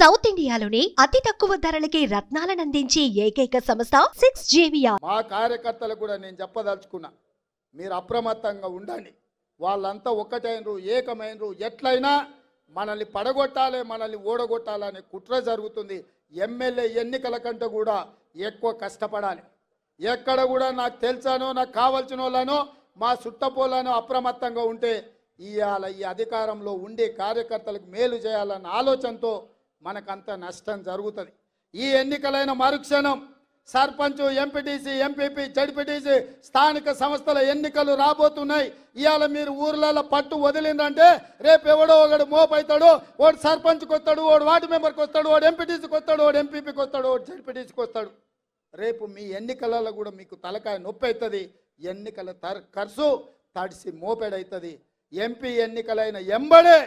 South ఇండియాలోనే అతి తక్కువ ధరలకి రత్నాలనందించే ఏకైక సంస్థ 6JVR. మా కార్యకర్తలకు కూడా నేను చెప్పదలుచుకున్నా, మీరు అప్రమత్తంగా ఉండండి. వాళ్ళంతా ఒక్కటైనరు, ఏకమైనరు. ఎట్లయినా మనల్ని పడగొట్టాలి, మనల్ని ఓడగొట్టాలనే కుట్ర జరుగుతుంది. ఎమ్మెల్యే ఎన్నికల కంటే కూడా ఎక్కువ కష్టపడాలి. ఎక్కడ కూడా నాకు తెలుసానో, నాకు కావాల్సిన వాళ్ళనో, మా చుట్టపోలను అప్రమత్తంగా ఉంటే ఇవాళ ఈ అధికారంలో ఉండే కార్యకర్తలకు మేలు చేయాలన్న ఆలోచనతో మనకంత నష్టం జరుగుతుంది. ఈ ఎన్నికలైన మరుక్షణం సర్పంచ్, ఎంపీటీసీ, ఎంపీపీ, జడ్పీటీసీ స్థానిక సంస్థల ఎన్నికలు రాబోతున్నాయి. ఇవాళ మీరు ఊర్లలో పట్టు వదిలిందంటే రేపు ఎవడో ఒకడు మోపైతాడు. వాడు సర్పంచ్కి వస్తాడు, వాడు వార్డు మెంబర్కి వస్తాడు, వాడు ఎంపీటీసీకి వస్తాడు, వాడు ఎంపీపీకి వస్తాడు, వాడు జడ్పీటీసీకి వస్తాడు. రేపు మీ ఎన్నికలలో కూడా మీకు తలకాయ నొప్పి అవుతుంది. ఎన్నికల ఖర్చు తడిసి మోపెడవుతుంది. ఎంపీ ఎన్నికలైన ఎంబడే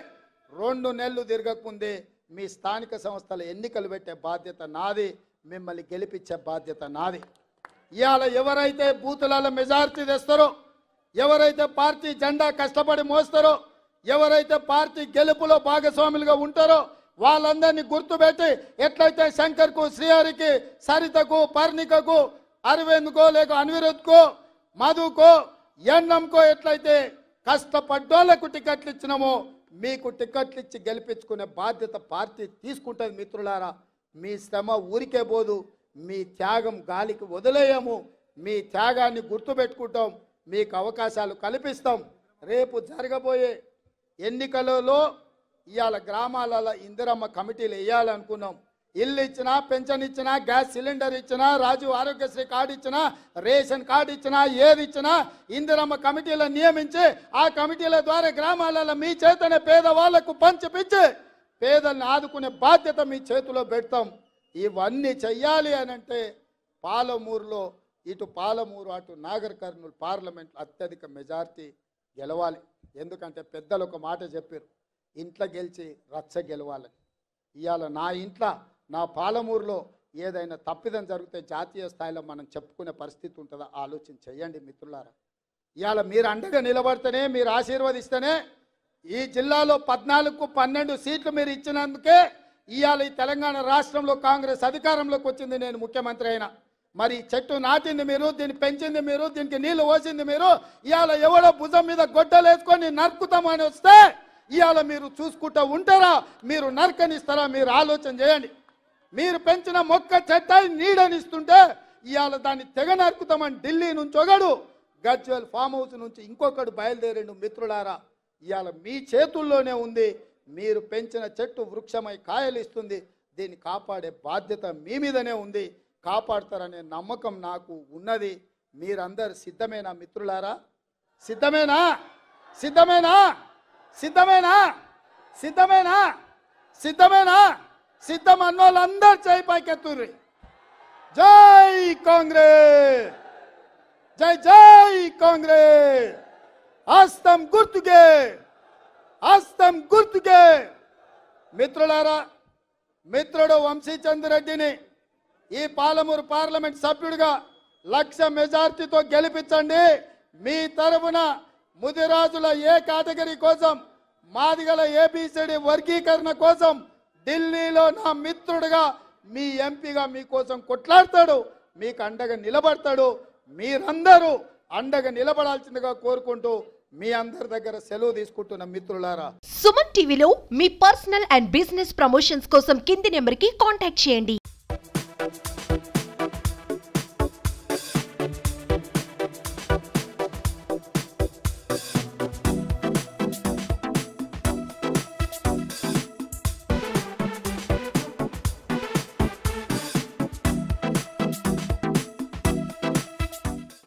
2 నెలలు తిరగకుందే మీ స్థానిక సంస్థల ఎన్నికలు పెట్టే బాధ్యత నాది, మిమ్మల్ని గెలిపించే బాధ్యత నాది. ఇవాళ ఎవరైతే బూతులలో మెజారిటీ తెస్తారో, ఎవరైతే పార్టీ జెండా కష్టపడి మోస్తారో, ఎవరైతే పార్టీ గెలుపులో భాగస్వాములుగా ఉంటారో వాళ్ళందరినీ గుర్తుపెట్టి ఎట్లయితే శంకర్కు, శ్రీహరికి, సరితకు, పర్ణికకు, అరవింద్కో, లేక అనిరుద్కో, మధుకో, ఎన్నంకో ఎట్లయితే కష్టపడ్డోళ్లకు టికెట్లు ఇచ్చినామో మీకు టికెట్లు ఇచ్చి గెలిపించుకునే బాధ్యత పార్టీ తీసుకుంటుంది. మిత్రులారా, మీ శ్రమ ఊరికే పోదు, మీ త్యాగం గాలికి వదిలేయము. మీ త్యాగాన్ని గుర్తుపెట్టుకుంటాం, మీకు అవకాశాలు కల్పిస్తాం. రేపు జరగబోయే ఎన్నికలలో ఇవాళ గ్రామాలలో ఇందిరమ్మ కమిటీలు వేయాలనుకున్నాం. ఇల్లు ఇచ్చినా, పెన్షన్ ఇచ్చినా, గ్యాస్ సిలిండర్ ఇచ్చినా, రాజు ఆరోగ్యశ్రీ కార్డు ఇచ్చినా, రేషన్ కార్డు ఇచ్చినా, ఏది ఇచ్చినా ఇందిరమ్మ కమిటీలను నియమించి ఆ కమిటీల ద్వారా గ్రామాలలో మీ చేతనే పేదవాళ్లకు పంచిపించి పేదల్ని ఆదుకునే బాధ్యత మీ చేతిలో పెడతాం. ఇవన్నీ చెయ్యాలి అని అంటే పాలమూరులో ఇటు పాలమూరు అటు నాగర్ కర్నూలు పార్లమెంట్లో అత్యధిక మెజార్టీ గెలవాలి. ఎందుకంటే పెద్దలు ఒక మాట చెప్పారు, ఇంట్లో గెలిచి రచ్చ గెలవాలని. ఇవాళ నా ఇంట్లో, నా పాలమూరులో ఏదైనా తప్పిదం జరిగితే జాతీయ స్థాయిలో మనం చెప్పుకునే పరిస్థితి ఉంటుందా ఆలోచన చేయండి మిత్రులారా. ఇవాళ మీరు అండగా నిలబడితేనే, మీరు ఆశీర్వదిస్తేనే ఈ జిల్లాలో 14కు 12 సీట్లు మీరు ఇచ్చినందుకే ఇవాళ ఈ తెలంగాణ రాష్ట్రంలో కాంగ్రెస్ అధికారంలోకి వచ్చింది. నేను ముఖ్యమంత్రి అయినా మరి చెట్టు నాటింది మీరు, దీన్ని పెంచింది మీరు, దీనికి నీళ్లు పోసింది మీరు. ఇవాళ ఎవడో భుజం మీద గొడ్డలు వేసుకొని నరుకుతామని వస్తే ఇవాళ మీరు చూసుకుంటూ ఉంటారా? మీరు నరకనిస్తారా? మీరు ఆలోచన చేయండి. మీరు పెంచిన మొక్క చెట్ట నీడనిస్తుంటే ఇవాళ దాన్ని తెగ నరుకుతామని ఢిల్లీ నుంచి ఒకడు, గజ్వెల్ ఫామ్ హౌస్ నుంచి ఇంకొకడు బయలుదేరిండు. మిత్రులారా, ఇవాళ మీ చేతుల్లోనే ఉంది. మీరు పెంచిన చెట్టు వృక్షమై కాయలు ఇస్తుంది. దీన్ని కాపాడే బాధ్యత మీ మీదనే ఉంది. కాపాడతారనే నమ్మకం నాకు ఉన్నది. మీరందరు సిద్ధమేనా మిత్రులారా? సిద్ధమేనా? సిద్ధమేనా? సిద్ధమేనా? సిద్ధమేనా? సిద్ధమేనా? సిద్ధం అన్నోళ్ళందరూ చేయి పైకెత్తుర్రి. జై కాంగ్రెస్, జై జై కాంగ్రెస్. హస్తం గుర్తుకే, హస్తం గుర్తుకే. మిత్రులారా, మిత్రుడు వంశీచంద్రెడ్డిని ఈ పాలమూరు పార్లమెంట్ సభ్యుడిగా 1,00,000 మెజార్టీతో గెలిపించండి. మీ తరఫున ముదిరాజుల ఏ కేటగిరీ కోసం, మాదిగల ఏబిసిడి వర్గీకరణ కోసం ఢిల్లీలో నా మిత్రుడిగా మీ ఎంపీగా మీకోసం కొట్లాడతాడు, మీకు అండగా నిలబడతాడు. మీరందరూ అండగా నిలబడాల్సిందిగా కోరుకుంటూ మీ అందరి దగ్గర సెలవు తీసుకుంటున్న మిత్రులారా. సుమన్ టీవీలో మీ పర్సనల్ అండ్ బిజినెస్ ప్రమోషన్స్ కోసం కింది నెంబర్కి కాంటాక్ట్ చేయండి.